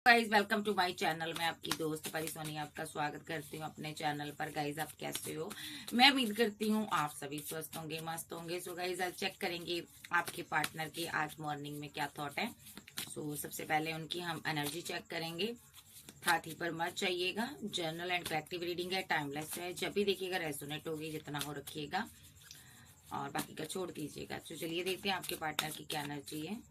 Guys welcome to my channel. मैं आपकी दोस्त परी सोनी आपका स्वागत करती हूँ अपने चैनल पर। गाइज आप कैसे हो? मैं उम्मीद करती हूँ आप सभी स्वस्थ होंगे, मस्त होंगे। सो गाइज आज चेक करेंगे आपके पार्टनर की आज मॉर्निंग में क्या थॉट है। सो सबसे पहले उनकी हम एनर्जी चेक करेंगे। हाथी पर मत चाहिएगा। जर्नल एंड कलेक्टिव रीडिंग है, टाइमलेस है। जब भी देखिएगा रेजोनेट होगी, जितना हो रखिएगा और बाकी का छोड़ दीजिएगा। तो चलिए देखते हैं आपके पार्टनर की क्या एनर्जी है।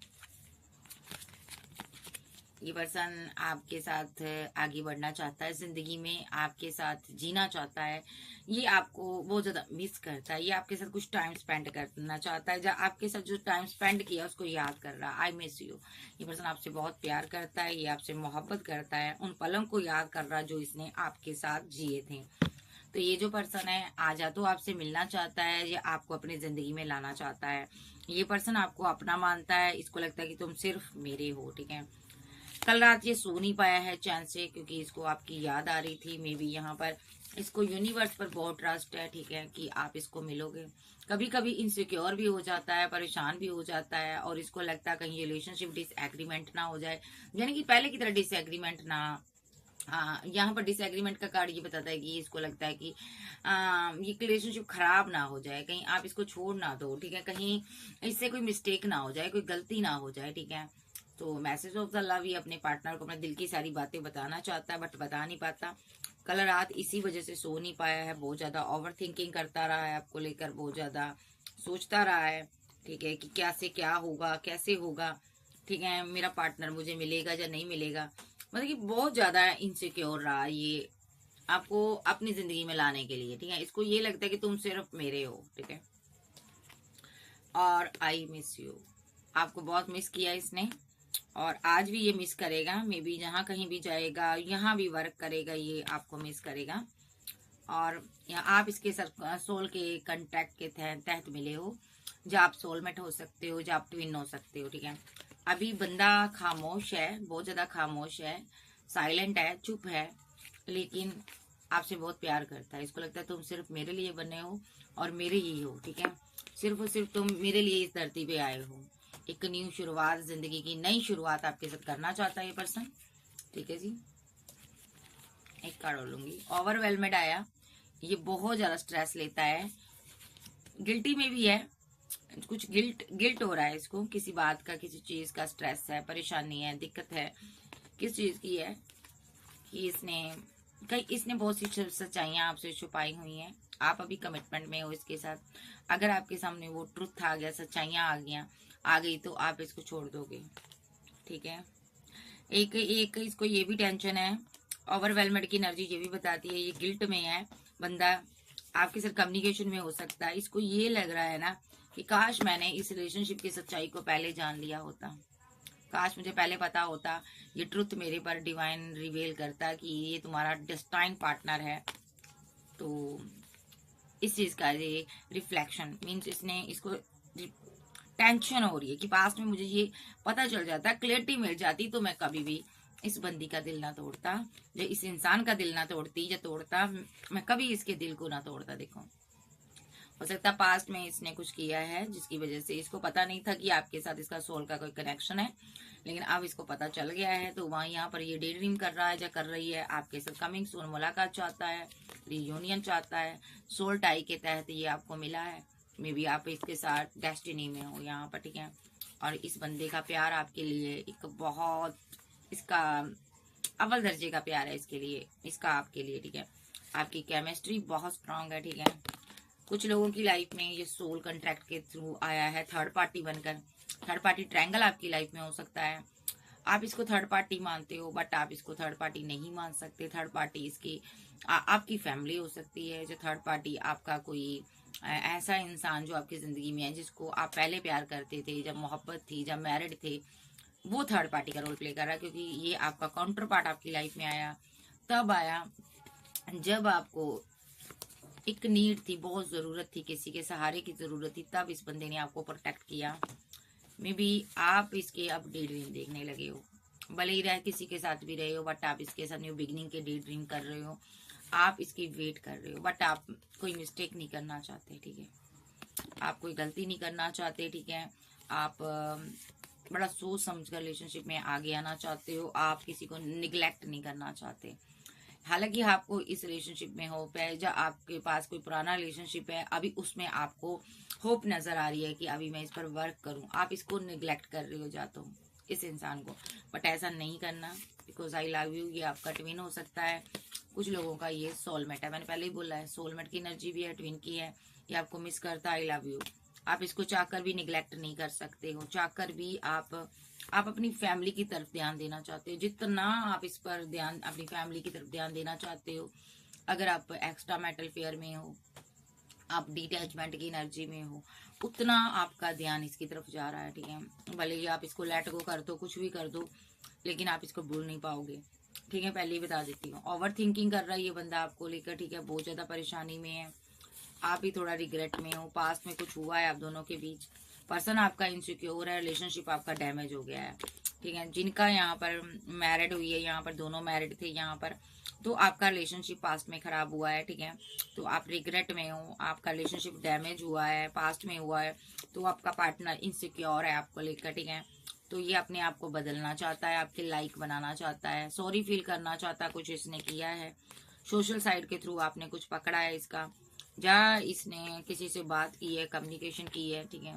ये पर्सन आपके साथ आगे बढ़ना चाहता है, जिंदगी में आपके साथ जीना चाहता है। ये आपको बहुत ज्यादा मिस करता है। ये आपके साथ कुछ टाइम स्पेंड करना चाहता है। जब आपके साथ जो टाइम स्पेंड किया उसको याद कर रहा है। I miss you. ये पर्सन आपसे बहुत प्यार करता है, ये आपसे मोहब्बत करता है। उन पलों को याद कर रहा है जो इसने आपके साथ जिए थे। तो ये जो पर्सन है आज या तो आपसे मिलना चाहता है या आपको अपनी जिंदगी में लाना चाहता है। ये पर्सन आपको अपना मानता है। इसको लगता है कि तुम सिर्फ मेरे हो, ठीक है। कल रात ये सो नहीं पाया है चैन से, क्योंकि इसको आपकी याद आ रही थी। मे बी यहाँ पर इसको यूनिवर्स पर बहुत ट्रस्ट है, ठीक है, कि आप इसको मिलोगे। कभी कभी इनसिक्योर भी हो जाता है, परेशान भी हो जाता है और इसको लगता है कहीं रिलेशनशिप डिसएग्रीमेंट ना हो जाए, यानी कि पहले की तरह डिसएग्रीमेंट ना। हाँ, यहाँ पर डिसएग्रीमेंट का कार्ड ये बताता है कि इसको लगता है कि ये रिलेशनशिप खराब ना हो जाए, कहीं आप इसको छोड़ ना दो, ठीक है, कहीं इससे कोई मिस्टेक ना हो जाए, कोई गलती ना हो जाए, ठीक है। तो मैसेज ऑफ द लव, ये अपने पार्टनर को अपने दिल की सारी बातें बताना चाहता है बट बता नहीं पाता। कल रात इसी वजह से सो नहीं पाया है। बहुत ज्यादा ओवर थिंकिंग करता रहा है, आपको लेकर बहुत ज्यादा सोचता रहा है, ठीक है, कि क्या से क्या होगा, कैसे होगा, ठीक है, मेरा पार्टनर मुझे मिलेगा या नहीं मिलेगा। मतलब कि बहुत ज्यादा इनसिक्योर रहा ये आपको अपनी जिंदगी में लाने के लिए, ठीक है। इसको ये लगता है कि तुम सिर्फ मेरे हो, ठीक है। और आई मिस यू, आपको बहुत मिस किया इसने और आज भी ये मिस करेगा। मे बी जहाँ कहीं भी जाएगा, यहाँ भी वर्क करेगा, ये आपको मिस करेगा। और आप इसके सोल के कांटेक्ट के तहत मिले हो, जो आप सोलमेट हो सकते हो, जो आप ट्विन हो सकते हो, ठीक है। अभी बंदा खामोश है, बहुत ज्यादा खामोश है, साइलेंट है, चुप है, लेकिन आपसे बहुत प्यार करता है। इसको लगता है तुम सिर्फ मेरे लिए बने हो और मेरे ही हो, ठीक है। सिर्फ और सिर्फ तुम मेरे लिए इस धरती पे आए हो। एक न्यू शुरुआत, जिंदगी की नई शुरुआत आपके साथ करना चाहता है ये पर्सन, ठीक है जी। एक कार्ड और लूंगी। ओवरवेलमेड आया, ये बहुत ज्यादा स्ट्रेस लेता है, गिल्टी में भी है, कुछ गिल्ट हो रहा है इसको, किसी बात का, किसी चीज का स्ट्रेस है, परेशानी है, दिक्कत है। किस चीज की है कि इसने बहुत सी सच्चाइयां आपसे छुपाई हुई हैं। आप अभी कमिटमेंट में हो इसके साथ। अगर आपके सामने वो ट्रुथ आ गया, सच्चाइयां आ गई तो आप इसको छोड़ दोगे, ठीक है। एक एक इसको ये भी टेंशन है, ओवरवेलमेड की एनर्जी ये भी बताती है, ये गिल्ट में है बंदा। आपके साथ कम्युनिकेशन में हो सकता है, इसको ये लग रहा है ना कि काश मैंने इस रिलेशनशिप की सच्चाई को पहले जान लिया होता, काश मुझे पहले पता होता। ये ट्रुथ मेरे पर डिवाइन रिवेल करता कि ये तुम्हारा डेस्टाइन पार्टनर है। तो इस चीज का ये रिफ्लेक्शन मीन्स इसको टेंशन हो रही है कि पास्ट में मुझे ये पता चल जाता, क्लियरिटी मिल जाती, तो मैं कभी भी इस बंदी का दिल ना तोड़ता, या इस इंसान का दिल ना तोड़ती, या तोड़ता मैं कभी इसके दिल को ना तोड़ता। देखो, हो सकता है पास्ट में इसने कुछ किया है जिसकी वजह से इसको पता नहीं था कि आपके साथ इसका सोल का कोई कनेक्शन है, लेकिन अब इसको पता चल गया है। तो वहाँ यहाँ पर ये डे ड्रीम कर रहा है या कर रही है, आपके साथ कमिंग सून मुलाकात चाहता है, रियूनियन चाहता है। सोल टाई के तहत ये आपको मिला है। मे बी आप इसके साथ डेस्टिनी में हो यहाँ पर, ठीक है। और इस बंदे का प्यार आपके लिए एक बहुत, इसका अव्वल दर्जे का प्यार है इसके लिए, इसका आपके लिए, ठीक है। आपकी केमिस्ट्री बहुत स्ट्रांग है, ठीक है। कुछ लोगों की लाइफ में ये सोल कॉन्ट्रैक्ट के थ्रू आया है, थर्ड पार्टी बनकर। थर्ड पार्टी ट्रायंगल आपकी लाइफ में हो सकता है। आप इसको थर्ड पार्टी मानते हो बट आप इसको थर्ड पार्टी नहीं मान सकते। थर्ड पार्टी इसकी आपकी फैमिली हो सकती है। जो थर्ड पार्टी आपका कोई ऐसा इंसान जो आपकी जिंदगी में है, जिसको आप पहले प्यार करते थे, जब मोहब्बत थी, जब मैरिड थे, वो थर्ड पार्टी का रोल प्ले कर रहा है। क्योंकि ये आपका काउंटर पार्ट आपकी लाइफ में आया, तब आया जब आपको एक नीड थी, बहुत जरूरत थी, किसी के सहारे की जरूरत थी, तब इस बंदे ने आपको प्रोटेक्ट किया। मे बी आप इसके अब डे ड्रीम देखने लगे हो, भले ही रह किसी के साथ भी रहे हो, बट आप इसके साथ न्यू बिगिनिंग के डे ड्रीम कर रहे हो। आप इसकी वेट कर रहे हो, बट आप कोई मिस्टेक नहीं करना चाहते, ठीक है। आप कोई गलती नहीं करना चाहते, ठीक है। आप बड़ा सोच समझ कर रिलेशनशिप में आगे आना चाहते हो। आप किसी को निग्लेक्ट नहीं करना चाहते। हालांकि आपको इस रिलेशनशिप में होप है, या आपके पास कोई पुराना रिलेशनशिप है अभी उसमें आपको होप नजर आ रही है कि अभी मैं इस पर वर्क करूं। आप इसको निग्लेक्ट कर रहे हो जा तो इस इंसान को, बट ऐसा नहीं करना, बिकॉज आई लव यू ये आपका ट्विन हो सकता है। कुछ लोगों का ये सोलमेट है, मैंने पहले ही बोला है सोलमेट की एनर्जी भी है, ट्विन की है। ये आपको मिस करता है, आई लव यू। आप इसको चाहकर भी निग्लेक्ट नहीं कर सकते हो, चाहकर भी आप अपनी फैमिली की तरफ ध्यान देना चाहते हो। जितना आप इस पर ध्यान अपनी फैमिली की तरफ ध्यान देना चाहते हो, अगर आप एक्स्ट्रा मैटल फेयर में हो, आप डिटैचमेंट की एनर्जी में हो, उतना आपका ध्यान इसकी तरफ जा रहा है, ठीक है। भले ही आप इसको लेट गो कर दो, कुछ भी कर दो, लेकिन आप इसको भूल नहीं पाओगे, ठीक है। पहले ही बता देती हूँ, ओवर थिंकिंग कर रहा है ये बंदा आपको लेकर, ठीक है। बहुत ज्यादा परेशानी में है, आप ही थोड़ा रिग्रेट में हो, पास्ट में कुछ हुआ है आप दोनों के बीच, पर्सन आपका इनसिक्योर है, रिलेशनशिप आपका डैमेज हो गया है, ठीक है। जिनका यहाँ पर मैरिड हुई है, यहाँ पर दोनों मैरिड थे यहाँ पर, तो आपका रिलेशनशिप पास्ट में खराब हुआ है, ठीक है। तो आप रिग्रेट में हो, आपका रिलेशनशिप डैमेज हुआ है, पास्ट में हुआ है, तो आपका पार्टनर इनसिक्योर है आपको लेकर, ठीक है। तो ये अपने आप को बदलना चाहता है, आपके लाइक बनाना चाहता है, सॉरी फील करना चाहता है, कुछ इसने किया है सोशल साइड के थ्रू, आपने कुछ पकड़ा है इसका, या इसने किसी से बात की है, कम्युनिकेशन की है, ठीक है।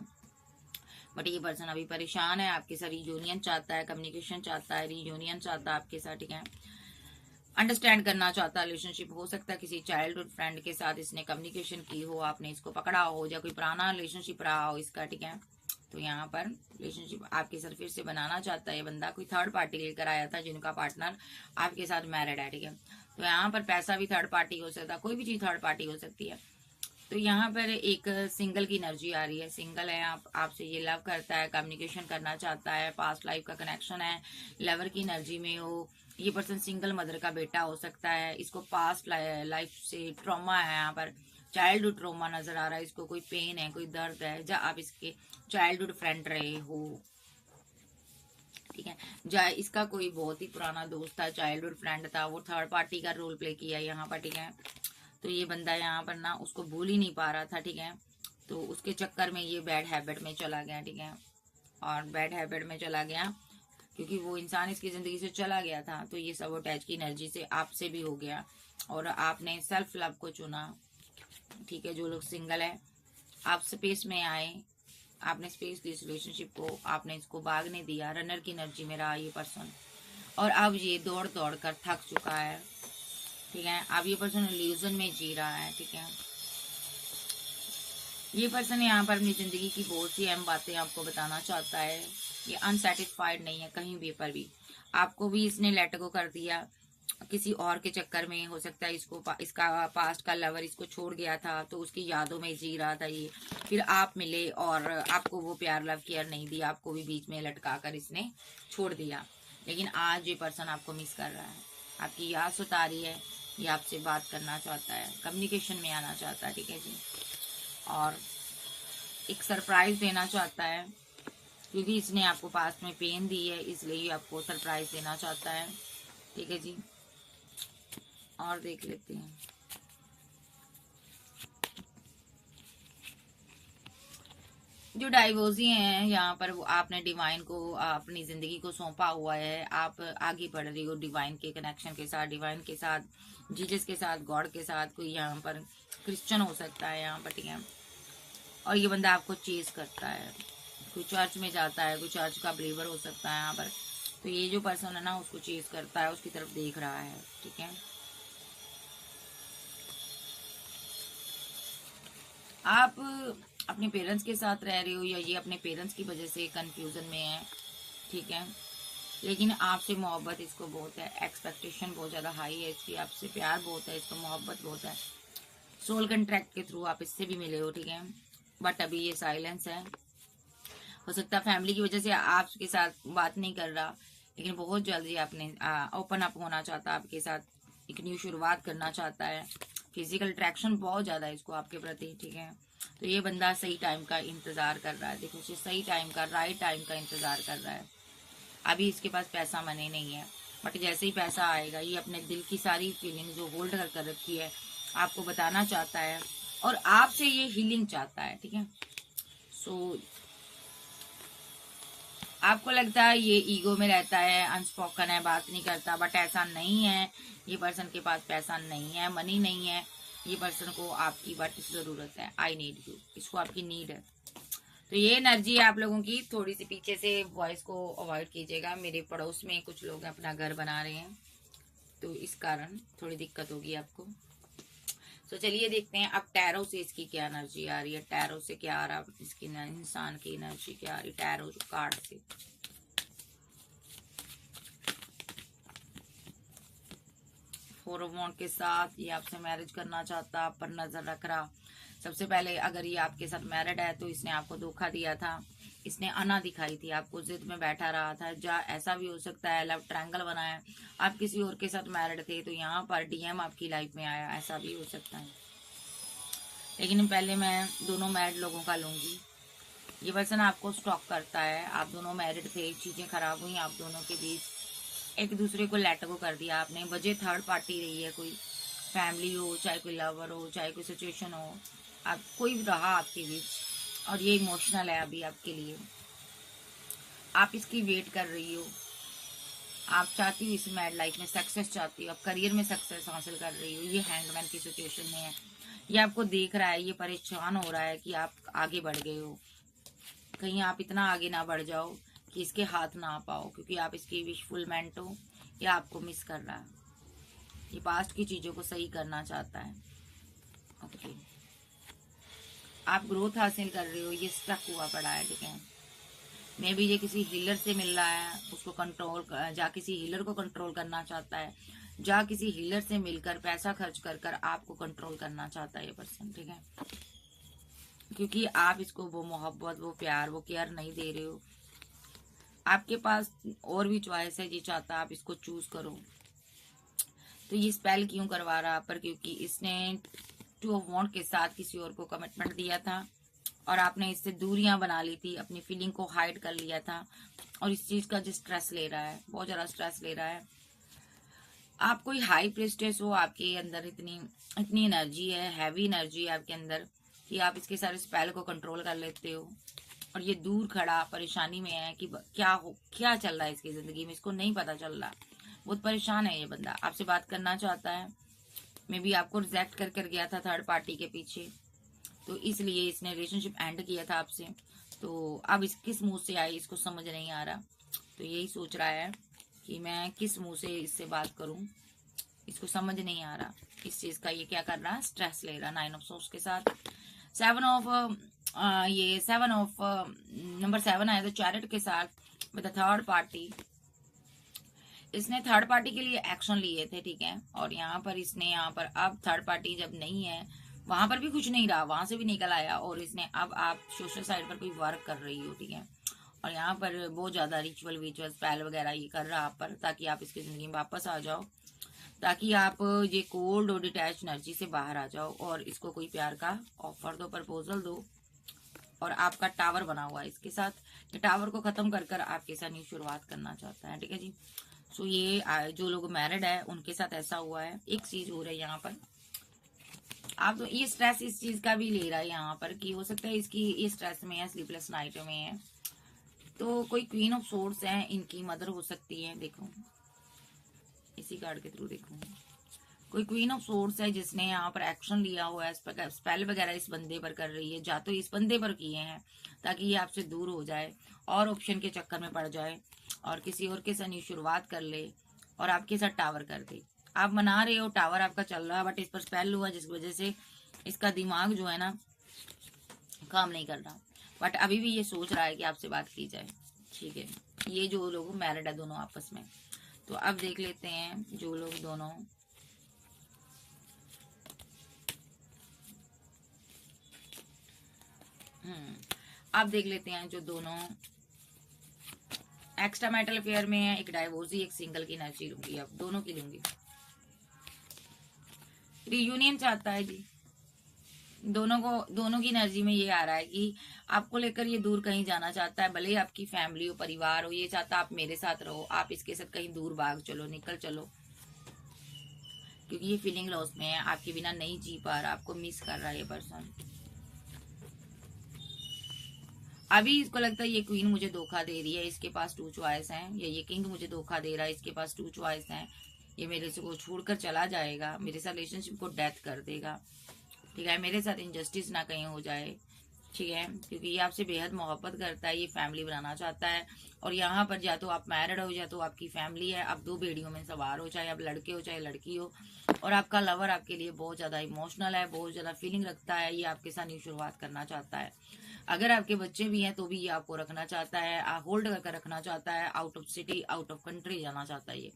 बट ये पर्सन अभी परेशान है, आपके साथ रियूनियन चाहता है, कम्युनिकेशन चाहता है, रियूनियन चाहता है आपके साथ, ठीक है। अंडरस्टैंड करना चाहता है रिलेशनशिप, हो सकता है किसी चाइल्डहुड फ्रेंड के साथ इसने कम्युनिकेशन की हो, आपने इसको पकड़ा हो, या कोई पुराना रिलेशनशिप रहा हो इसका, ठीक है। तो यहाँ पर रिलेशनशिप आपके साथ फिर से बनाना चाहता है बंदा, कोई थर्ड पार्टी लेकर आया था जिनका पार्टनर आपके साथ मैरिड है, ठीक है। तो यहाँ पर पैसा भी थर्ड पार्टी हो सकता है, कोई भी चीज थर्ड पार्टी हो सकती है। तो यहाँ पर एक सिंगल की एनर्जी आ रही है, सिंगल है, आपसे ये लव करता है, कम्युनिकेशन करना चाहता है, पास्ट लाइफ का कनेक्शन है, लवर की एनर्जी में हो। ये पर्सन सिंगल मदर का बेटा हो सकता है, इसको पास्ट लाइफ से ट्रॉमा है, यहाँ पर चाइल्डहुड ट्रॉमा नजर आ रहा है, इसको कोई पेन है, कोई दर्द है, जब आप इसके चाइल्डहुड फ्रेंड रहे हो, ठीक है। जहाँ इसका कोई बहुत ही पुराना दोस्त था, चाइल्डहुड फ्रेंड था, वो थर्ड पार्टी का रोल प्ले किया यहाँ पर, ठीक है। तो ये बंदा यहाँ पर ना उसको भूल ही नहीं पा रहा था, ठीक है। तो उसके चक्कर में ये बैड हैबिट में चला गया, ठीक है। और बैड हैबिट में चला गया क्योंकि वो इंसान इसकी जिंदगी से चला गया था, तो ये सब अटैच की एनर्जी से आपसे भी हो गया, और आपने सेल्फ लव को चुना, ठीक है। जो लोग सिंगल है, आप स्पेस में आए, आपने स्पेस दी इस रिलेशनशिप को, आपने इसको भागने दिया, रनर की एनर्जी में रहा ये पर्सन, और अब ये दौड़ दौड़ कर थक चुका है, ठीक है। अब ये पर्सन इल्यूजन में जी रहा है, ठीक है। ये पर्सन यहाँ पर अपनी जिंदगी की बहुत सी अहम बातें आपको बताना चाहता है। ये अनसेटिस्फाइड नहीं है कहीं भी पर भी, आपको भी इसने लेट गो कर दिया किसी और के चक्कर में, हो सकता है इसका पास्ट का लवर इसको छोड़ गया था, तो उसकी यादों में जी रहा था ये, फिर आप मिले और आपको वो प्यार लव केयर नहीं दिया, आपको भी बीच में लटका कर इसने छोड़ दिया। लेकिन आज ये पर्सन आपको मिस कर रहा है, आपकी याद सता रही है, ये आपसे बात करना चाहता है, कम्युनिकेशन में आना चाहता है, ठीक है जी। और एक सरप्राइज देना चाहता है, क्योंकि इसने आपको पास्ट में पेन दी है, इसलिए ये आपको सरप्राइज देना चाहता है, ठीक है जी। और देख लेते हैं, जो डाइवोर्सी हैं यहाँ पर, वो आपने डिवाइन को अपनी जिंदगी को सौंपा हुआ है, आप आगे बढ़ रही हो डिवाइन के कनेक्शन के साथ, डिवाइन के साथ, जीसस के साथ, गॉड के साथ। कोई यहाँ पर क्रिश्चियन हो सकता है यहाँ पर, ठीक है। और ये बंदा आपको चेज करता है, कोई चर्च में जाता है, कोई चर्च का बिलीवर हो सकता है यहाँ पर। तो ये जो पर्सन है ना उसको चेज करता है, उसकी तरफ देख रहा है, ठीक है। आप अपने पेरेंट्स के साथ रह रहे हो, या ये अपने पेरेंट्स की वजह से कंफ्यूजन में है, ठीक है। लेकिन आपसे मोहब्बत इसको बहुत है, एक्सपेक्टेशन बहुत ज्यादा हाई है इसकी, आपसे प्यार बहुत है इसको, मोहब्बत बहुत है। सोल कंट्रैक्ट के थ्रू आप इससे भी मिले हो, ठीक है। बट अभी ये साइलेंस है, हो सकता है फैमिली की वजह से आपके साथ बात नहीं कर रहा, लेकिन बहुत जल्दी आपने ओपन अप होना चाहता है आपके साथ, एक न्यू शुरुआत करना चाहता है। फिजिकल अट्रैक्शन बहुत ज्यादा है इसको आपके प्रति, ठीक है। तो ये बंदा सही टाइम का इंतजार कर रहा है, देखो सही टाइम का, राइट टाइम का इंतजार कर रहा है। अभी इसके पास पैसा मनी नहीं है, बट जैसे ही पैसा आएगा ये अपने दिल की सारी फीलिंग जो होल्ड कर रखी है आपको बताना चाहता है, और आपसे ये हीलिंग चाहता है, ठीक है। सो आपको लगता है ये ईगो में रहता है, अनस्पोकन है, बात नहीं करता, बट ऐसा नहीं है। ये पर्सन के पास पैसा नहीं है, मनी नहीं है। ये पर्सन को आपकी बट जरूरत है, आई नीड यू, इसको आपकी नीड है। तो ये एनर्जी है आप लोगों की। थोड़ी सी पीछे से वॉइस को अवॉइड कीजिएगा, मेरे पड़ोस में कुछ लोग अपना घर बना रहे हैं, तो इस कारण थोड़ी दिक्कत होगी आपको। तो चलिए देखते हैं अब टैरो से इसकी क्या एनर्जी आ रही है। टैरो से क्या आ रहा है इसकी इंसान की एनर्जी क्या आ रही है टैरो कार्ड से। फोर ऑफ वॉन्ड के साथ ये आपसे मैरिज करना चाहता, आप पर नजर रख रहा। सबसे पहले अगर ये आपके साथ मैरिड है तो इसने आपको धोखा दिया था, इसने अना दिखाई थी, आपको जिद में बैठा रहा था। जा ऐसा भी हो सकता है लव ट्रायंगल बनाया, आप किसी और के साथ मैरिड थे तो यहाँ पर डीएम आपकी लाइफ में आया, ऐसा भी हो सकता है। लेकिन पहले मैं दोनों मैरिड लोगों का लूंगी। ये पर्सन आपको स्टॉक करता है, आप दोनों मैरिड थे, चीजें खराब हुई आप दोनों के बीच, एक दूसरे को लेट गो कर दिया आपने, वजह थर्ड पार्टी रही है, कोई फैमिली हो, चाहे कोई लवर हो, चाहे कोई सिचुएशन हो, आप कोई भी रहा आपके बीच, और ये इमोशनल है अभी आपके लिए। आप इसकी वेट कर रही हो, आप चाहती हो इस मैरिड लाइफ में सक्सेस चाहती हो, आप करियर में सक्सेस हासिल कर रही हो। ये हैंगमैन की सिचुएशन में है, ये आपको देख रहा है, ये परेशान हो रहा है कि आप आगे बढ़ गए हो, कहीं आप इतना आगे ना बढ़ जाओ कि इसके हाथ ना आ पाओ, क्योंकि आप इसकी विशफुलमेंट हो, या आपको मिस कर रहा है, ये पास्ट की चीजों को सही करना चाहता है। ओके, आप ग्रोथ हासिल कर रहे हो, ये स्टक हुआ पड़ा है, ठीक है। मे बी ये किसी हीलर से मिल रहा है, उसको कंट्रोल जा किसी हीलर को कंट्रोल करना चाहता है, जा किसी हीलर से मिलकर पैसा खर्च कर कर आपको कंट्रोल करना चाहता है ये पर्सन, ठीक है। क्योंकि आप इसको वो मोहब्बत, वो प्यार, वो केयर नहीं दे रहे हो। आपके पास और भी चॉइस है, ये चाहता है आप इसको चूज करो। तो ये स्पेल क्यों करवा रहा पर, क्योंकि इसने टू ऑफ वॉन्ड के साथ किसी और को कमिटमेंट दिया था और आपने इससे दूरियां बना ली थी, अपनी फीलिंग को हाइड कर लिया था, और इस चीज का जो स्ट्रेस ले रहा है, बहुत ज्यादा स्ट्रेस ले रहा है। आप कोई हाई प्रेस्टेस हो, आपके अंदर इतनी इतनी एनर्जी है, हैवी एनर्जी है आपके अंदर कि आप इसके सारे स्पेल को कंट्रोल कर लेते हो। और ये दूर खड़ा परेशानी में है कि क्या चल रहा है इसकी जिंदगी में, इसको नहीं पता चल रहा, बहुत परेशान है ये बंदा, आपसे बात करना चाहता है। मे बी आपको रिजेक्ट कर कर गया था थर्ड पार्टी के पीछे, तो इसलिए इसने रिलेशनशिप एंड किया था आपसे। तो अब इस किस मुंह से आई इसको समझ नहीं आ रहा, तो यही सोच रहा है कि मैं किस मुंह से इससे बात करूं, इसको समझ नहीं आ रहा इस चीज का। ये क्या कर रहा है, स्ट्रेस ले रहा, 9 ऑफ सोर्स के साथ। 7 ऑफ ये 7 ऑफ नंबर 7 आया तो चैरिट के साथ विद थर्ड पार्टी। इसने थर्ड पार्टी के लिए एक्शन लिए थे, ठीक है। और यहाँ पर इसने यहाँ पर अब थर्ड पार्टी जब नहीं है, वहां पर भी कुछ नहीं रहा, वहां से भी निकल आया, और इसने अब आप सोशल साइड पर कोई वर्क कर रही हो, ठीक है। और यहाँ पर बहुत ज्यादा रिचुअल विचुअल स्पेल वगैरह ये कर रहा आप पर, ताकि आप इसकी जिंदगी में वापस आ जाओ, ताकि आप ये कोल्ड और डिटैच एनर्जी से बाहर आ जाओ, और इसको कोई प्यार का ऑफर दो, प्रपोजल दो। और आपका टावर बना हुआ है इसके साथ, ये टावर को खत्म कर कर आपके साथ न्यू शुरुआत करना चाहता है, ठीक है जी। सो ये जो लोग मैरिड है उनके साथ ऐसा हुआ है। एक चीज हो रही है यहाँ पर, आप तो ये स्ट्रेस इस चीज का भी ले रहा है यहाँ पर कि हो सकता है इसकी ये स्ट्रेस में है, स्लीपलेस नाइट में है। तो कोई क्वीन ऑफ सोर्स है, इनकी मदर हो सकती है, देखो इसी कार्ड के थ्रू देखो, कोई क्वीन ऑफ सोर्स है जिसने यहाँ पर एक्शन लिया हुआ है, स्पेल वगैरह इस बंदे पर कर रही है, या तो इस बंदे पर किए हैं ताकि ये आपसे दूर हो जाए और ऑप्शन के चक्कर में पड़ जाए और किसी और के साथ शुरुआत कर ले और आपके साथ टावर कर दे। आप मना रहे हो, टावर आपका चल रहा है, बट इस पर स्पेल हुआ जिसकी वजह से इसका दिमाग जो है ना काम नहीं कर रहा, बट अभी भी ये सोच रहा है कि आपसे बात की जाए, ठीक है। ये जो लोग मैरिड है दोनों आपस में, तो अब देख लेते हैं जो लोग दोनों अब देख लेते हैं जो दोनों एक्स्ट्रा मैरिटल अफेयर में है, एक डाइवोर्सी एक सिंगल की एनर्जी लूंगी, अब दोनों की लूंगी। रियूनियन चाहता है जी, दोनों की एनर्जी में ये आ रहा है कि आपको लेकर ये दूर कहीं जाना चाहता है, भले ही आपकी फैमिली हो, परिवार हो, ये चाहता है आप मेरे साथ रहो, आप इसके साथ कहीं दूर भाग चलो, निकल चलो, क्योंकि ये फीलिंग लॉस में है, आपके बिना नहीं जी पा रहा, आपको मिस कर रहा है ये पर्सन। अभी इसको लगता है ये क्वीन मुझे धोखा दे रही है, इसके पास 2 चॉइस हैं, या ये किंग मुझे धोखा दे रहा है, इसके पास 2 चॉइस हैं। ये मेरे से को छोड़कर चला जाएगा, मेरे साथ रिलेशनशिप को डेथ कर देगा, ठीक है, मेरे साथ इंजस्टिस ना कहीं हो जाए, ठीक है, क्योंकि ये आपसे बेहद मोहब्बत करता है, ये फैमिली बनाना चाहता है। और यहाँ पर या तो आप मैरिड हो या तो आपकी फैमिली है, आप 2 बेड़ियों में सवार हो, चाहे आप लड़के हो चाहे लड़की हो। और आपका लवर आपके लिए बहुत ज़्यादा इमोशनल है, बहुत ज़्यादा फीलिंग रखता है, ये आपके साथ न्यू शुरुआत करना चाहता है। अगर आपके बच्चे भी हैं तो भी ये आपको रखना चाहता है, होल्ड करके रखना चाहता है, out of city out of country जाना चाहता है। ये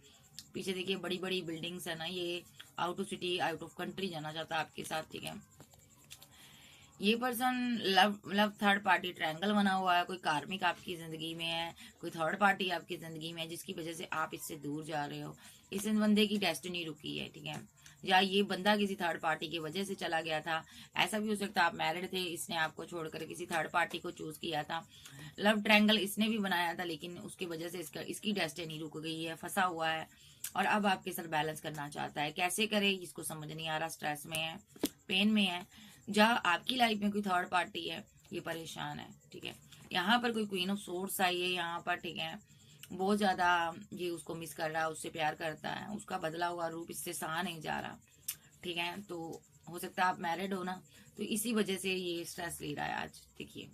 पीछे देखिए बड़ी बड़ी बिल्डिंग्स है ना, ये out of city out of country जाना चाहता है आपके साथ, ठीक है। ये person love third party triangle बना हुआ है, कोई कार्मिक आपकी जिंदगी में है, कोई थर्ड पार्टी आपकी जिंदगी में है जिसकी वजह से आप इससे दूर जा रहे हो। इस बंदे की डेस्टिनी रुकी है, ठीक है, या ये बंदा किसी थर्ड पार्टी की वजह से चला गया था। ऐसा भी हो सकता है आप मैरिड थे, इसने आपको छोड़कर किसी थर्ड पार्टी को चूज किया था। लव ट्रायंगल इसने भी बनाया था, लेकिन उसकी वजह से इसकी डेस्टिनी रुक गई है, फंसा हुआ है और अब आपके साथ बैलेंस करना चाहता है। कैसे करे इसको समझ नहीं आ रहा, स्ट्रेस में है, पेन में है। जहाँ आपकी लाइफ में कोई थर्ड पार्टी है, ये परेशान है, ठीक है। यहाँ पर कोई क्वीन ऑफ सोर्स आई है यहाँ पर, ठीक है, बहुत ज्यादा ये उसको मिस कर रहा है, उससे प्यार करता है, उसका बदला हुआ रूप इससे सहा नहीं जा रहा, ठीक है। तो हो सकता है आप मैरिड हो ना, तो इसी वजह से ये स्ट्रेस ले रहा है आज। देखिए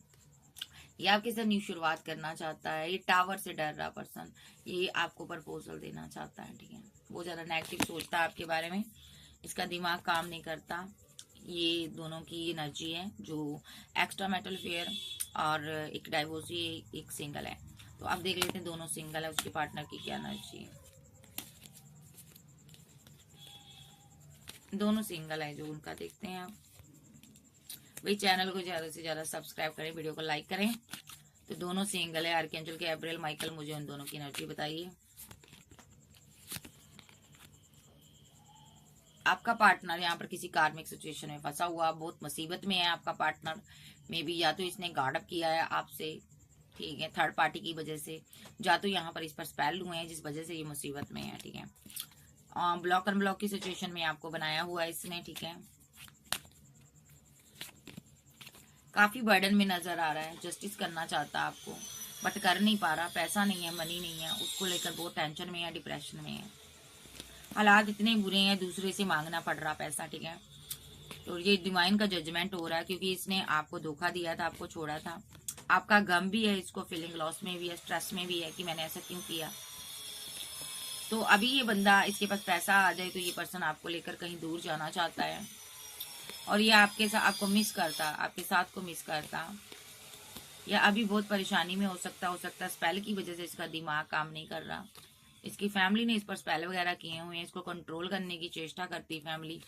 ये आपके साथ न्यू शुरुआत करना चाहता है, ये टावर से डर रहा पर्सन, ये आपको प्रपोजल देना चाहता है, ठीक है। बहुत ज्यादा नेगेटिव सोचता है आपके बारे में, इसका दिमाग काम नहीं करता। ये दोनों की एनर्जी है, जो एक्स्ट्रा मेटल फेयर और एक डाइवोर्सी एक सिंगल है। तो आप देख लेते हैं दोनों सिंगल है, उसके पार्टनर की क्या एनर्जी है। दोनों सिंगल है जो उनका, देखते हैं आप। भाई चैनल को ज्यादा से ज्यादा सब्सक्राइब करें, वीडियो को लाइक करें। तो दोनों सिंगल है, आर्कएंजल गैब्रिएल माइकल, मुझे उन दोनों की एनर्जी बताइए। आपका पार्टनर यहाँ पर किसी कार्मिक सिचुएशन में फंसा हुआ, बहुत मुसीबत में है आपका पार्टनर। मे बी या तो इसने गार्डअप किया है आपसे, ठीक है, थर्ड पार्टी की वजह से, या तो यहाँ पर इस पर स्पेल हुए हैं जिस वजह से ये मुसीबत में है, ठीक है। ब्लॉक एंड ब्लॉक की सिचुएशन में आपको बनाया हुआ है इसने, ठीक है। काफी बर्डन में नजर आ रहा है, जस्टिस करना चाहता है आपको बट कर नहीं पा रहा, पैसा नहीं है, मनी नहीं है, उसको लेकर बहुत टेंशन में है, डिप्रेशन में है, हालात इतने बुरे हैं, दूसरे से मांगना पड़ रहा पैसा, ठीक है। तो ये डिवाइन का जजमेंट हो रहा है, क्योंकि इसने आपको धोखा दिया था, आपको छोड़ा था। आपका गम भी है, इसको फीलिंग लॉस में भी है, स्ट्रेस में भी है कि मैंने ऐसा क्यों किया। तो अभी ये बंदा, इसके पास पैसा आ जाए तो ये पर्सन आपको लेकर कहीं दूर जाना चाहता है, और ये आपके साथ आपको मिस करता, आपके साथ को मिस करता, या अभी बहुत परेशानी में हो सकता स्पेल की वजह से इसका दिमाग काम नहीं कर रहा। इसकी फैमिली ने इस पर स्पेल वगैरह किए हुए हैं, इसको कंट्रोल करने की चेष्टा करती फैमिली,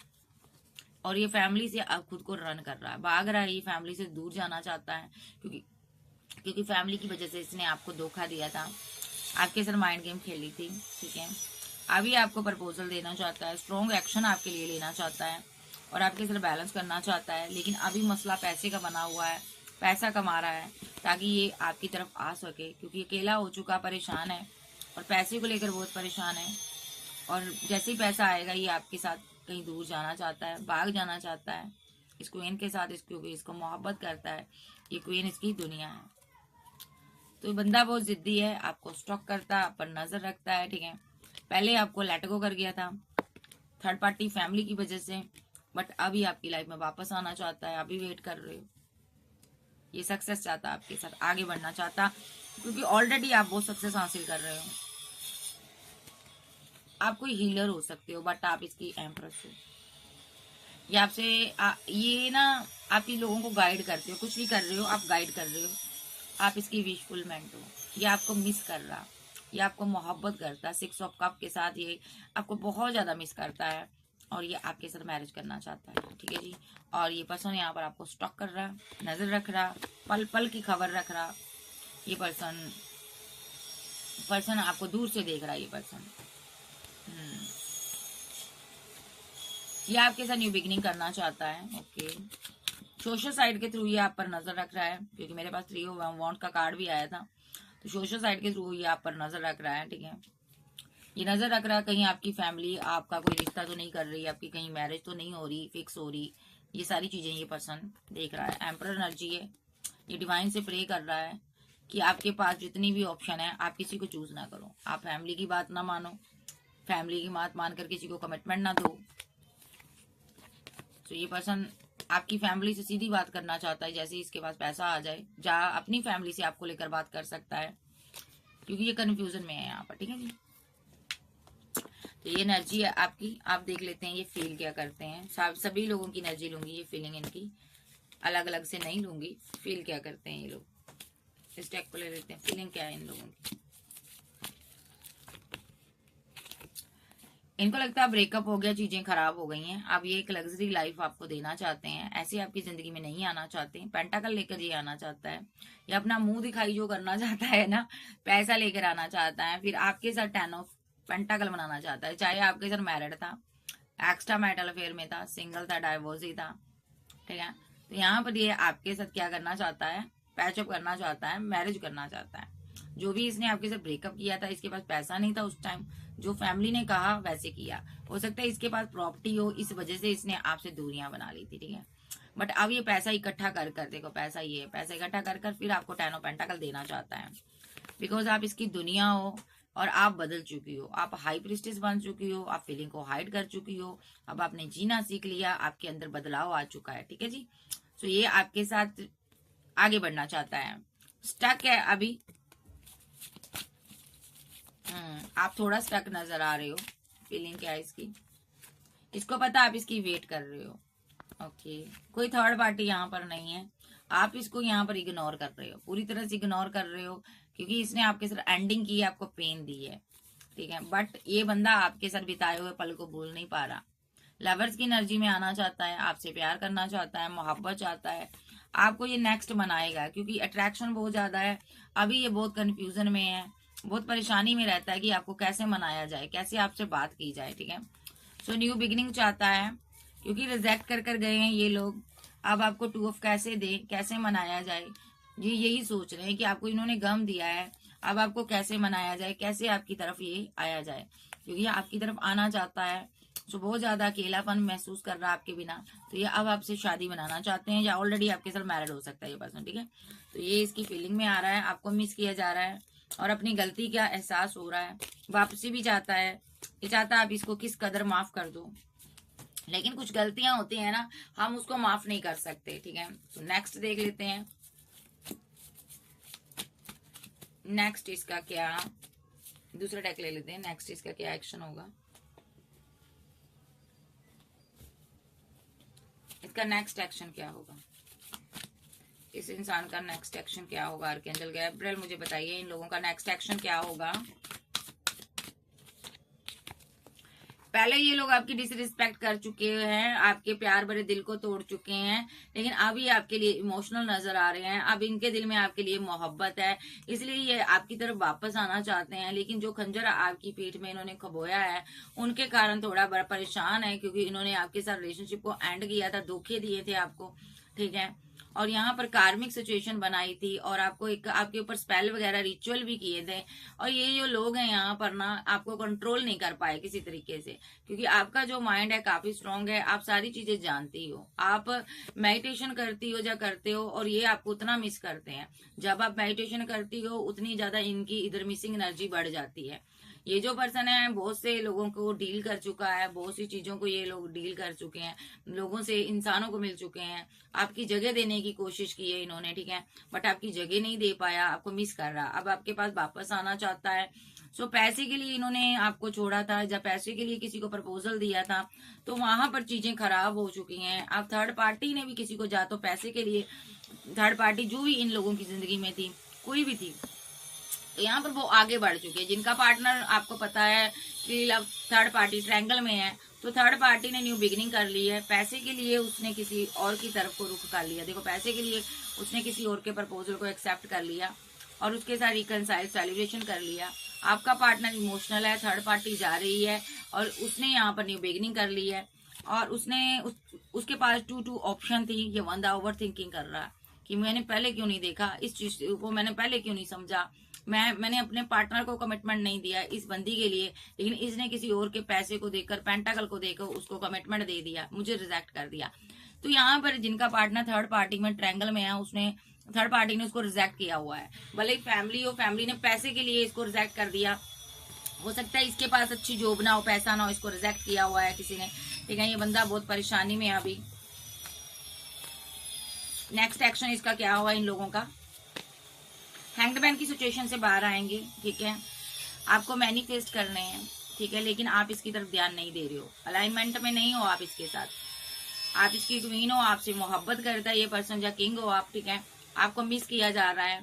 और ये फैमिली से अब खुद को रन कर रहा है, भाग रहा है, ये फैमिली से दूर जाना चाहता है, क्योंकि फैमिली की वजह से इसने आपको धोखा दिया था, आपके साथ माइंड गेम खेली थी, ठीक है। अभी आपको प्रपोजल देना चाहता है, स्ट्रॉन्ग एक्शन आपके लिए लेना चाहता है और आपके साथ बैलेंस करना चाहता है, लेकिन अभी मसला पैसे का बना हुआ है, पैसा कमा रहा है ताकि ये आपकी तरफ आ सके, क्योंकि अकेला हो चुका, परेशान है और पैसे को लेकर बहुत परेशान है। और जैसे ही पैसा आएगा ये आपके साथ कहीं दूर जाना चाहता है, भाग जाना चाहता है इस क्वीन के साथ, क्योंकि इसको मोहब्बत करता है, ये क्वीन इसकी दुनिया है। तो बंदा बहुत जिद्दी है, आपको स्टॉक करता है, आप पर नजर रखता है, ठीक है। पहले आपको लेट गो कर गया था थर्ड पार्टी फैमिली की वजह से, बट अभी आपकी लाइफ में वापस आना चाहता है, अभी वेट कर रहे हो, ये सक्सेस चाहता है, आपके साथ आगे बढ़ना चाहता, क्योंकि ऑलरेडी आप बहुत सक्सेस हासिल कर रहे हो। आप कोई हीलर हो सकते हो बट आप इसकी एम्प्रेस हो, ये आपसे ये ना आप इन लोगों को गाइड करते हो, कुछ भी कर रहे हो आप गाइड कर रहे हो, आप इसकी विशफुलमेंट हो। ये आपको मिस कर रहा, ये आपको मोहब्बत करता है, 6 ऑफ कप के साथ ये आपको बहुत ज्यादा मिस करता है और ये आपके साथ मैरिज करना चाहता है, ठीक है जी। और ये पर्सन यहाँ पर आपको स्टॉक कर रहा, नजर रख रहा, पल पल की खबर रख रहा। ये पर्सन आपको दूर से देख रहा है, ये पर्सन ये आपके साथ न्यू बिगिनिंग करना चाहता है, ओके। सोशल साइड के थ्रू ये आप पर नजर रख रहा है, क्योंकि मेरे पास 3 ऑफ वांड का कार्ड भी आया था, तो सोशल साइड के थ्रू ये आप पर नजर रख रहा है, ठीक है। ये नजर रख रहा है कहीं आपकी फैमिली आपका कोई रिश्ता तो नहीं कर रही, आपकी कहीं मैरिज तो नहीं हो रही, फिक्स हो रही, ये सारी चीजें ये पर्सन देख रहा है। एम्परर एनर्जी है, ये डिवाइन से प्रे कर रहा है कि आपके पास जितनी भी ऑप्शन है आप किसी को चूज ना करो, आप फैमिली की बात ना मानो, फैमिली की बात मानकर किसी को कमिटमेंट ना दो। तो ये पर्सन आपकी फैमिली से सीधी बात करना चाहता है, जैसे इसके पास पैसा आ जाए जहाँ अपनी फैमिली से आपको लेकर बात कर सकता है, क्योंकि ये कंफ्यूजन में है यहाँ पर। ठीक है जी, तो ये एनर्जी है आपकी, आप देख लेते हैं ये फील क्या करते हैं। सभी लोगों की एनर्जी लूंगी, ये फीलिंग इनकी अलग अलग से नहीं लूंगी, फील क्या करते हैं ये लोग। इस डेक को ले लेते हैं, फीलिंग क्या है इन लोगों की। इनको लगता है ब्रेकअप हो गया, चीजें खराब हो गई हैं, अब ये एक लग्जरी लाइफ आपको देना चाहते हैं, ऐसे आपकी जिंदगी में नहीं आना चाहते। पेंटाकल लेकर ये आना चाहता है, या अपना मुंह दिखाई जो करना चाहता है ना, पैसा लेकर आना चाहता है, फिर आपके साथ 10 ऑफ पेंटाकल बनाना चाहता है। चाहे आपके साथ मैरिड था, एक्स्ट्रा मैरिटल अफेयर में था, सिंगल था, डाइवोर्स ही था, ठीक है। तो यहाँ पर ये आपके साथ क्या करना चाहता है, पैचअप करना चाहता है, मैरिज करना चाहता है। जो भी इसने आपके साथ ब्रेकअप किया था, इसके पास पैसा नहीं था उस टाइम, जो फैमिली ने कहा वैसे किया। हो सकता है इसके पास प्रॉपर्टी हो, इस वजह से इसने आपसे दूरियां बना ली थी, ठीक है। बट अब ये पैसा इकट्ठा कर देखो, पैसा ये पैसा इकट्ठा कर फिर आपको 10 ऑफ पेंटाकल देना चाहता है, बिकॉज आप इसकी दुनिया हो और आप बदल चुकी हो, आप हाई प्रिस्टेस बन चुकी हो, आप फीलिंग को हाइड कर चुकी हो, अब आपने जीना सीख लिया, आपके अंदर बदलाव आ चुका है, ठीक है जी। तो ये आपके साथ आगे बढ़ना चाहता है, स्टक है अभी। आप थोड़ा स्टक नजर आ रहे हो, फीलिंग क्या है इसकी, इसको पता आप इसकी वेट कर रहे हो। ओके, कोई थर्ड पार्टी यहाँ पर नहीं है, आप इसको यहाँ पर इग्नोर कर रहे हो, पूरी तरह से इग्नोर कर रहे हो, क्योंकि इसने आपके साथ एंडिंग की है, आपको पेन दी है, ठीक है। बट ये बंदा आपके साथ बिताए हुए पल को भूल नहीं पा रहा, लवर्स की एनर्जी में आना चाहता है, आपसे प्यार करना चाहता है, मोहब्बत चाहता है, आपको ये नेक्स्ट बनाएगा, क्योंकि अट्रैक्शन बहुत ज्यादा है। अभी ये बहुत कंफ्यूजन में है, बहुत परेशानी में रहता है कि आपको कैसे मनाया जाए, कैसे आपसे बात की जाए, ठीक है। सो न्यू बिगिनिंग चाहता है, क्योंकि रिजेक्ट कर गए हैं ये लोग, अब आपको 2 ऑफ कैसे दे, कैसे मनाया जाए, ये यही सोच रहे हैं कि आपको इन्होंने गम दिया है, अब आपको कैसे मनाया जाए, कैसे आपकी तरफ ये आया जाए, क्योंकि आपकी तरफ आना चाहता है। सो बहुत ज्यादा अकेलापन महसूस कर रहा है आपके बिना, तो ये अब आपसे शादी बनाना चाहते हैं, या ऑलरेडी आपके साथ मैरिड हो सकता है ये पर्सन, ठीक है। तो ये इसकी फीलिंग में आ रहा है, आपको मिस किया जा रहा है और अपनी गलती का एहसास हो रहा है, वापसी भी चाहता है, ये चाहता है आप इसको किस कदर माफ कर दो, लेकिन कुछ गलतियां होती है ना, हम उसको माफ नहीं कर सकते, ठीक है। तो नेक्स्ट देख लेते हैं, नेक्स्ट इसका क्या, दूसरा डेक ले लेते हैं, नेक्स्ट इसका क्या एक्शन होगा, इसका नेक्स्ट एक्शन क्या होगा, इस इंसान का नेक्स्ट एक्शन क्या होगा। आर्कएंजल गैब्रिएल मुझे बताइए इन लोगों का नेक्स्ट एक्शन क्या होगा। पहले ये लोग आपकी डिसरिस्पेक्ट कर चुके हैं, आपके प्यार भरे दिल को तोड़ चुके हैं, लेकिन अब ये आपके लिए इमोशनल नजर आ रहे हैं, अब इनके दिल में आपके लिए मोहब्बत है, इसलिए ये आपकी तरफ वापस आना चाहते हैं। लेकिन जो खंजर आपकी पीठ में इन्होंने खबोया है, उनके कारण थोड़ा बड़ा परेशान है, क्योंकि इन्होंने आपके साथ रिलेशनशिप को एंड किया था, धोखे दिए थे आपको, ठीक है। और यहाँ पर कार्मिक सिचुएशन बनाई थी, और आपको एक आपके ऊपर स्पेल वगैरह रिचुअल भी किए थे, और ये जो लोग हैं यहाँ पर ना आपको कंट्रोल नहीं कर पाए किसी तरीके से, क्योंकि आपका जो माइंड है काफी स्ट्रांग है, आप सारी चीजें जानती हो, आप मेडिटेशन करती हो या करते हो, और ये आपको उतना मिस करते हैं। जब आप मेडिटेशन करती हो उतनी ज्यादा इनकी इधर मिसिंग एनर्जी बढ़ जाती है। ये जो पर्सन है बहुत से लोगों को डील कर चुका है, बहुत सी चीजों को ये लोग डील कर चुके हैं, लोगों से, इंसानों को मिल चुके हैं, आपकी जगह देने की कोशिश की है इन्होंने, ठीक है, बट आपकी जगह नहीं दे पाया, आपको मिस कर रहा, अब आपके पास वापस आना चाहता है। सो पैसे के लिए इन्होंने आपको छोड़ा था, जब पैसे के लिए किसी को प्रपोजल दिया था तो वहां पर चीजें खराब हो चुकी हैं। अब थर्ड पार्टी ने भी किसी को जा तो पैसे के लिए, थर्ड पार्टी जो भी इन लोगों की जिंदगी में थी, कोई भी थी, तो यहाँ पर वो आगे बढ़ चुके हैं। जिनका पार्टनर आपको पता है कि लव थर्ड पार्टी ट्रायंगल में है, तो थर्ड पार्टी ने न्यू बिगिनिंग कर ली है, पैसे के लिए उसने किसी और की तरफ को रुख कर लिया। देखो पैसे के लिए उसने किसी और के प्रपोजल को एक्सेप्ट कर लिया और उसके साथ रिकनसाइल सेलिब्रेशन कर लिया। आपका पार्टनर इमोशनल है, थर्ड पार्टी जा रही है और उसने यहाँ पर न्यू बिगिनिंग कर ली है, और उसने उसके पास 2 ऑप्शन थी। ये बंदा ओवर थिंकिंग कर रहा है कि मैंने पहले क्यों नहीं देखा इस चीज को, मैंने पहले क्यों नहीं समझा, मैंने अपने पार्टनर को कमिटमेंट नहीं दिया इस बंदी के लिए, लेकिन इसने किसी और के पैसे को देखकर, पेंटाकल को देखकर उसको कमिटमेंट दे दिया, मुझे रिजेक्ट कर दिया। तो यहाँ पर जिनका पार्टनर थर्ड पार्टी में ट्रायंगल में है, उसने थर्ड पार्टी ने उसको रिजेक्ट किया हुआ है। भले ही फैमिली हो, फैमिली ने पैसे के लिए इसको रिजेक्ट कर दिया, हो सकता है इसके पास अच्छी जॉब ना हो, पैसा ना हो, इसको रिजेक्ट किया हुआ है किसी ने, ठीक है। ये बंदा बहुत परेशानी में है अभी। नेक्स्ट एक्शन इसका क्या हुआ इन लोगों का? हैंग्ड मैन की सिचुएशन से बाहर आएंगे, ठीक है। आपको मैनिफेस्ट करने हैं, ठीक है, लेकिन आप इसकी तरफ ध्यान नहीं दे रहे हो, अलाइनमेंट में नहीं हो आप इसके साथ। आप इसकी क्वीन हो, आपसे मोहब्बत करता है ये पर्सन, या किंग हो आप, ठीक है। आपको मिस किया जा रहा है,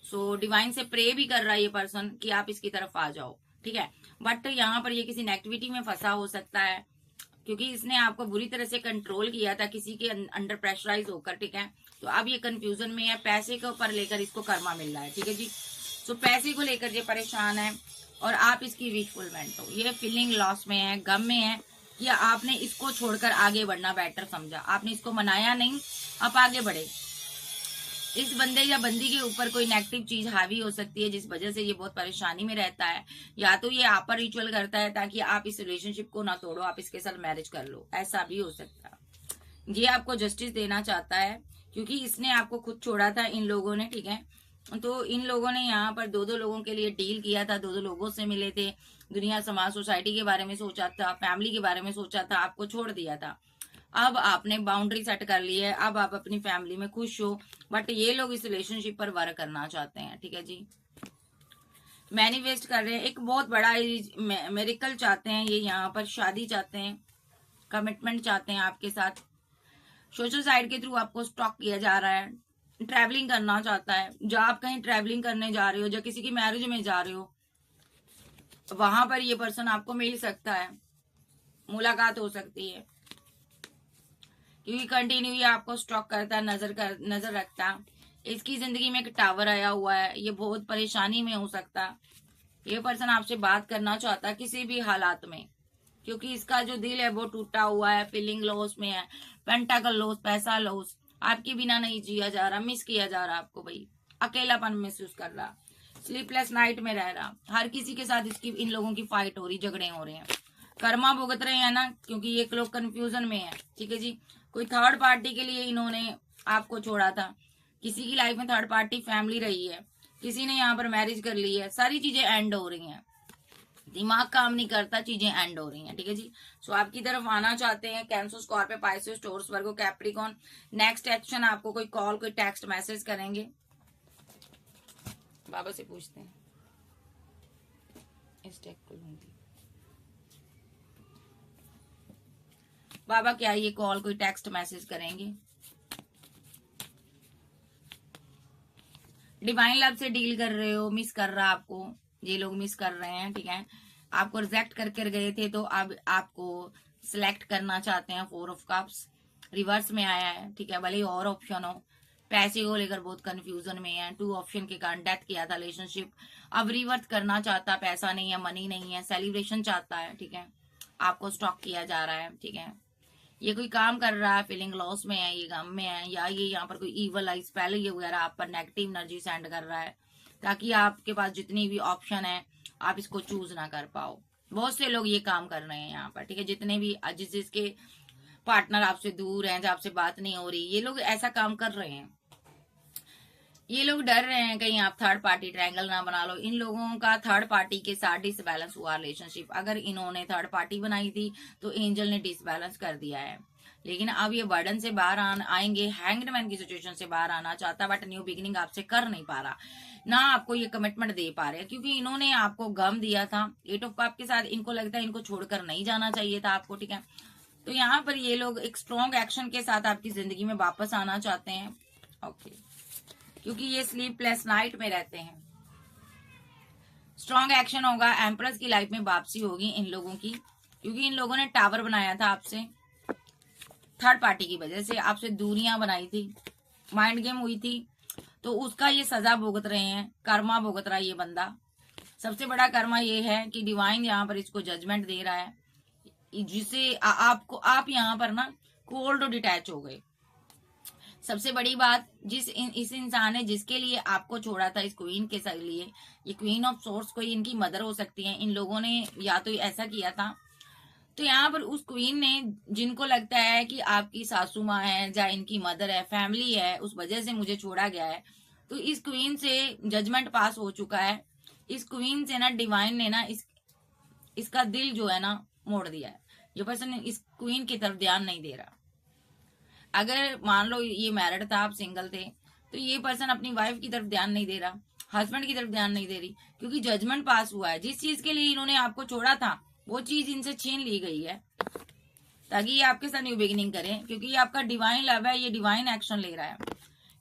सो डिवाइन से प्रे भी कर रहा है ये पर्सन कि आप इसकी तरफ आ जाओ, ठीक है। बट यहाँ पर ये किसी नेगेटिविटी में फंसा हो सकता है, क्योंकि इसने आपको बुरी तरह से कंट्रोल किया था किसी के अंडर प्रेशराइज होकर, ठीक है। तो अब ये कंफ्यूजन में है, पैसे के ऊपर लेकर इसको कर्मा मिल रहा है, ठीक है जी। सो पैसे को लेकर ये परेशान है और आप इसकी विश फुलमेंट हो। ये फीलिंग लॉस में है, गम में है कि आपने इसको छोड़कर आगे बढ़ना बेटर समझा, आपने इसको मनाया नहीं, आप आगे बढ़े। इस बंदे या बंदी के ऊपर कोई नेगेटिव चीज हावी हो सकती है जिस वजह से ये बहुत परेशानी में रहता है, या तो ये आप पर रिचुअल करता है ताकि आप इस रिलेशनशिप को ना तोड़ो, आप इसके साथ मैरिज कर लो, ऐसा भी हो सकता है। ये आपको जस्टिस देना चाहता है क्योंकि इसने आपको खुद छोड़ा था इन लोगों ने, ठीक है। तो इन लोगों ने यहाँ पर दो दो लोगों के लिए डील किया था, दो दो लोगों से मिले थे, दुनिया समाज सोसाइटी के बारे में सोचा था, फैमिली के बारे में सोचा था, आपको छोड़ दिया था। अब आपने बाउंड्री सेट कर ली है, अब आप अपनी फैमिली में खुश हो, बट ये लोग इस रिलेशनशिप पर वर्क करना चाहते हैं, ठीक है जी। मैनिफेस्ट कर रहे हैं, एक बहुत बड़ा मेरिकल चाहते हैं ये, यहाँ पर शादी चाहते हैं, कमिटमेंट चाहते हैं आपके साथ। सोशल साइट के थ्रू आपको स्टॉक किया जा रहा है, ट्रैवलिंग करना चाहता है। जब आप कहीं ट्रैवलिंग करने जा रहे हो, जब किसी की मैरिज में जा रहे हो, वहां पर ये पर्सन आपको मिल सकता है, मुलाकात हो सकती है, क्योंकि कंटिन्यू ये आपको स्टॉक करता है, नजर रखता है। इसकी जिंदगी में एक टावर आया हुआ है, ये बहुत परेशानी में हो सकता। ये पर्सन आपसे बात करना चाहता है किसी भी हालात में, क्योंकि इसका जो दिल है वो टूटा हुआ है, फीलिंग लॉस में है, पेंटाकल लॉस, पैसा लॉस, आपके बिना नहीं जिया जा रहा, मिस किया जा रहा आपको भाई, अकेलापन महसूस कर रहा, स्लीपलेस नाइट में रह रहा। हर किसी के साथ इसकी इन लोगों की फाइट हो रही, झगड़े हो रहे हैं, कर्मा भुगत रहे हैं ना, क्योंकि ये लोग कंफ्यूजन में है, ठीक है जी। कोई थर्ड पार्टी के लिए इन्होंने आपको छोड़ा था, किसी की लाइफ में थर्ड पार्टी फैमिली रही है, किसी ने यहाँ पर मैरिज कर ली है, सारी चीजें एंड हो रही हैं, दिमाग काम नहीं करता, चीजें एंड हो रही हैं, ठीक है जी। सो आपकी तरफ आना चाहते हैं कैंसर, स्कॉर्पियो, पाइसेस, टॉरस, वर्गो, कैप्रिकॉन। नेक्स्ट एक्शन आपको कोई कॉल, कोई टेक्स्ट मैसेज करेंगे, बाबा से पूछते हैं। इस टेक को लूंगी बाबा, क्या ये कॉल कोई टेक्स्ट मैसेज करेंगे? डिवाइन लव से डील कर रहे हो, मिस कर रहा आपको, ये लोग मिस कर रहे हैं, ठीक है। आपको रिजेक्ट करके गए थे, तो अब आपको सिलेक्ट करना चाहते हैं। 4 ऑफ कप्स रिवर्स में आया है, ठीक है। भले ही और ऑप्शन हो, पैसे को लेकर बहुत कंफ्यूजन में है, 2 ऑप्शन के कारण डेथ किया था रिलेशनशिप, अब रिवर्स करना चाहता, पैसा नहीं है, मनी नहीं है, सेलिब्रेशन चाहता है, ठीक है। आपको स्टॉक किया जा रहा है, ठीक है। ये कोई काम कर रहा है, फीलिंग लॉस में है, ये गम में है, या ये यहाँ पर कोई ईवल आई स्पेल ये वगैरह आप पर नेगेटिव एनर्जी सेंड कर रहा है, ताकि आपके पास जितनी भी ऑप्शन है आप इसको चूज ना कर पाओ। बहुत से लोग ये काम कर रहे हैं यहाँ पर, ठीक है। जितने भी जिसके पार्टनर आपसे दूर हैं, जो आपसे बात नहीं हो रही, ये लोग ऐसा काम कर रहे हैं। ये लोग डर रहे हैं कहीं आप थर्ड पार्टी ट्रायंगल ना बना लो। इन लोगों का थर्ड पार्टी के साथ डिसबैलेंस हुआ रिलेशनशिप, अगर इन्होंने थर्ड पार्टी बनाई थी तो एंजल ने डिसबैलेंस कर दिया है, लेकिन अब ये बर्डन से बाहर आएंगे, हैंग्ड मैन की सिचुएशन से बाहर आना चाहता, बट न्यू बिगिनिंग आपसे कर नहीं पा रहा, ना आपको ये कमिटमेंट दे पा रहे, क्योंकि इन्होंने आपको गम दिया था। 8 ऑफ कप के साथ इनको लगता है इनको छोड़कर नहीं जाना चाहिए था आपको, ठीक है। तो यहाँ पर ये लोग एक स्ट्रॉन्ग एक्शन के साथ आपकी जिंदगी में वापस आना चाहते हैं, ओके, क्योंकि ये स्लीपलेस नाइट में रहते हैं। स्ट्रॉन्ग एक्शन होगा, एम्प्रेस की लाइफ में वापसी होगी इन लोगों की, क्योंकि इन लोगों ने टावर बनाया था आपसे, थर्ड पार्टी की वजह से आपसे दूरियां बनाई थी, माइंड गेम हुई थी, तो उसका ये सजा भुगत रहे हैं, कर्मा भुगत रहा है ये बंदा। सबसे बड़ा कर्मा ये है कि डिवाइन यहाँ पर इसको जजमेंट दे रहा है, जिसे आपको आप यहाँ पर ना कोल्ड और डिटैच हो गए। सबसे बड़ी बात, इस इंसान ने जिसके लिए आपको छोड़ा था, इस क्वीन के लिए, ये क्वीन ऑफ सोर्स कोई इनकी मदर हो सकती है। इन लोगों ने या तो ऐसा किया था तो यहाँ पर उस क्वीन ने, जिनको लगता है कि आपकी सासू माँ है या इनकी मदर है, फैमिली है, उस वजह से मुझे छोड़ा गया है, तो इस क्वीन से जजमेंट पास हो चुका है। इस क्वीन से ना डिवाइन ने ना इसका दिल जो है ना मोड़ दिया है। ये पर्सन इस क्वीन की तरफ ध्यान नहीं दे रहा। अगर मान लो ये मैरिड था, आप सिंगल थे, तो ये पर्सन अपनी वाइफ की तरफ ध्यान नहीं दे रहा, हस्बैंड की तरफ ध्यान नहीं दे रही, क्योंकि जजमेंट पास हुआ है। जिस चीज के लिए इन्होंने आपको छोड़ा था वो चीज इनसे छीन ली गई है, ताकि ये आपके साथ न्यू बिगिनिंग करें, क्योंकि ये आपका डिवाइन लव है, ये डिवाइन एक्शन ले रहा है।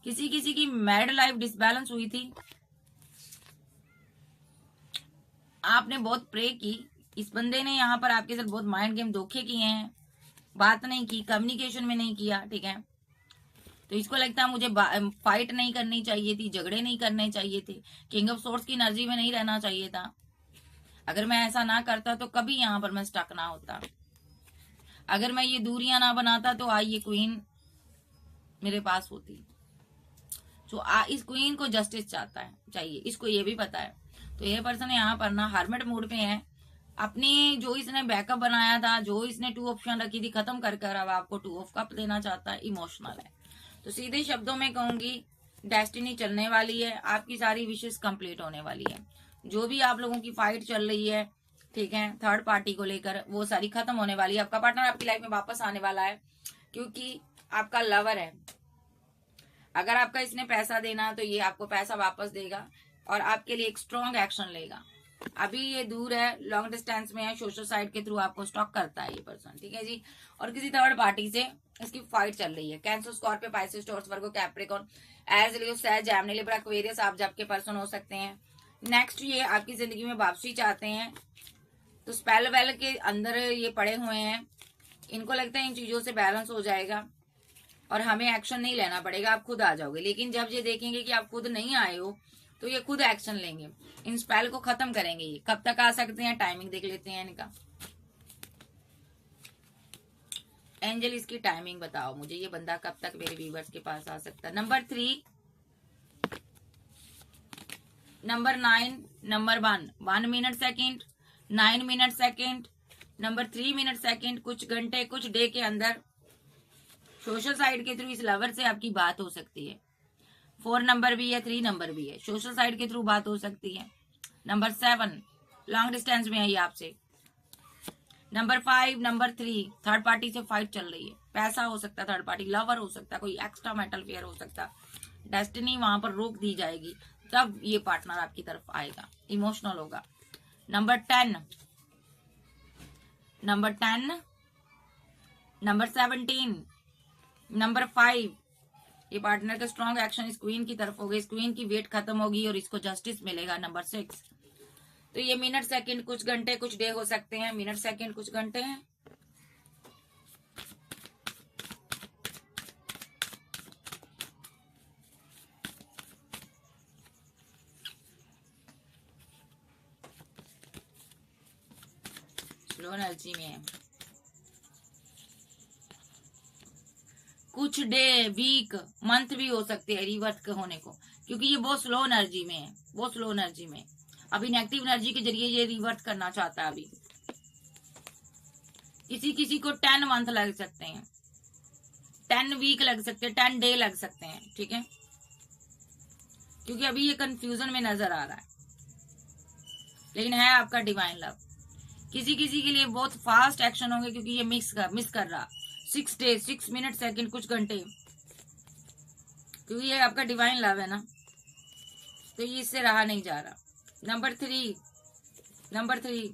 किसी किसी की मैरिड लाइफ डिसबैलेंस हुई थी, आपने बहुत प्रे की, इस बंदे ने यहाँ पर आपके साथ बहुत माइंड गेम धोखे किए हैं, बात नहीं की, कम्युनिकेशन में नहीं किया, ठीक है। तो इसको लगता है मुझे फाइट नहीं करनी चाहिए थी, झगड़े नहीं करने चाहिए थे, किंग ऑफ सोर्स की एनर्जी में नहीं रहना चाहिए था। अगर मैं ऐसा ना करता तो कभी यहाँ पर मैं स्टक ना होता। अगर मैं ये दूरियां ना बनाता तो आज ये क्वीन मेरे पास होती। तो इस क्वीन को जस्टिस चाहता है, चाहिए, इसको ये भी पता है। तो ये पर्सन यहाँ पर ना हार्मेट मूड पे है। अपनी जो इसने बैकअप बनाया था, जो इसने 2 ऑप्शन रखी थी, खत्म कर कर अब आपको 2 ऑफ कप देना चाहता है, इमोशनल है। तो सीधे शब्दों में कहूंगी, डेस्टिनी चलने वाली है, आपकी सारी विशेष कंप्लीट होने वाली है। जो भी आप लोगों की फाइट चल रही है, ठीक है, थर्ड पार्टी को लेकर, वो सारी खत्म होने वाली है। आपका पार्टनर आपकी लाइफ में वापस आने वाला है, क्योंकि आपका लवर है। अगर आपका इसने पैसा देना तो ये आपको पैसा वापस देगा और आपके लिए एक स्ट्रॉन्ग एक्शन लेगा। अभी ये दूर है, लॉन्ग डिस्टेंस में है, सोशल साइट के थ्रू आपको स्टॉक करता है ये पर्सन, ठीक है जी। और किसी थर्ड पार्टी से इसकी फाइट चल रही है। कैंसर, स्कॉर्पियो, पाइसेस, टॉरस, वर्गो, कैप्रिकॉर्न, एरिस, लियो, सैज, जेमिनी, लिब्रा, एक्वेरियस आप जब पर्सन हो सकते हैं। नेक्स्ट, ये आपकी जिंदगी में वापसी चाहते हैं, तो स्पेल वेल के अंदर ये पड़े हुए हैं। इनको लगता है इन चीजों से बैलेंस हो जाएगा और हमें एक्शन नहीं लेना पड़ेगा, आप खुद आ जाओगे। लेकिन जब ये देखेंगे कि आप खुद नहीं आए हो तो ये खुद एक्शन लेंगे, इन स्पेल को खत्म करेंगे। ये कब तक आ सकते हैं, टाइमिंग देख लेते हैं इनका। एंजल, इसकी टाइमिंग बताओ मुझे, ये बंदा कब तक मेरे व्यूवर्स के पास आ सकता है। Number 3, number 9, number 1 minute second, 9 minute second, number 3 minute second. कुछ घंटे, कुछ डे के अंदर सोशल साइट के थ्रू इस लवर से आपकी बात हो सकती है। 4 नंबर भी है, 3 नंबर भी है, सोशल साइट के थ्रू बात हो सकती है। नंबर 7, लॉन्ग डिस्टेंस में है ये आपसे। नंबर 5, नंबर 3, थर्ड पार्टी से फाइट चल रही है। पैसा हो सकता है, थर्ड पार्टी लवर हो सकता है, कोई एक्स्ट्रा मेटल फेयर हो सकता है। डेस्टिनी वहां पर रोक दी जाएगी, तब ये पार्टनर आपकी तरफ आएगा, इमोशनल होगा। नंबर 10, नंबर 10, नंबर 17, नंबर 5, ये पार्टनर का स्ट्रॉन्ग एक्शन इस क्वीन की तरफ होगा, इस क्वीन की वेट खत्म होगी और इसको जस्टिस मिलेगा। नंबर 6, तो ये मिनट सेकंड, कुछ घंटे कुछ डे हो सकते हैं, मिनट सेकंड कुछ घंटे हैं। स्लो एनर्जी में है, कुछ डे, वीक, मंथ भी हो सकते हैं रिवर्ट होने को, क्योंकि ये बहुत स्लो एनर्जी में है, बहुत स्लो एनर्जी में। अभी नेगेटिव एनर्जी के जरिए ये रिवर्ट करना चाहता है। अभी किसी किसी को 10 मंथ लग सकते हैं, 10 वीक लग सकते हैं, 10 डे लग सकते हैं, ठीक है, क्योंकि अभी ये कंफ्यूजन में नजर आ रहा है। लेकिन है आपका डिवाइन लव। किसी किसी के लिए बहुत फास्ट एक्शन होंगे, क्योंकि ये मिस कर रहा। 6 डे, 6 मिनट सेकंड, कुछ घंटे, क्योंकि ये आपका डिवाइन लव है ना, तो ये इससे रहा नहीं जा रहा। नंबर 3, नंबर 3,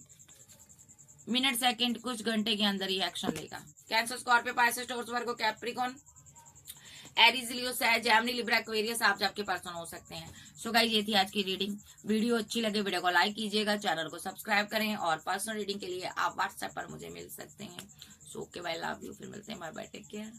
मिनट सेकंड कुछ घंटे के अंदर ये एक्शन लेगा। कैंसर, स्कॉर्पियो, पाइसेस, टॉरस, वर्गो, कैप्रिकॉर्न, एरीज, लियो, सैज, जेमिनी, लिब्रा, एक्वेरियस आप सबके पर्सन हो सकते हैं। सो गाइस, ये थी आज की रीडिंग। वीडियो अच्छी लगे वीडियो को लाइक कीजिएगा, चैनल को सब्सक्राइब करें और पर्सनल रीडिंग के लिए आप व्हाट्सएप पर मुझे मिल सकते हैं। So okay, bye, love you, फिर मिलते हैं, बाय बाय, टेक केयर।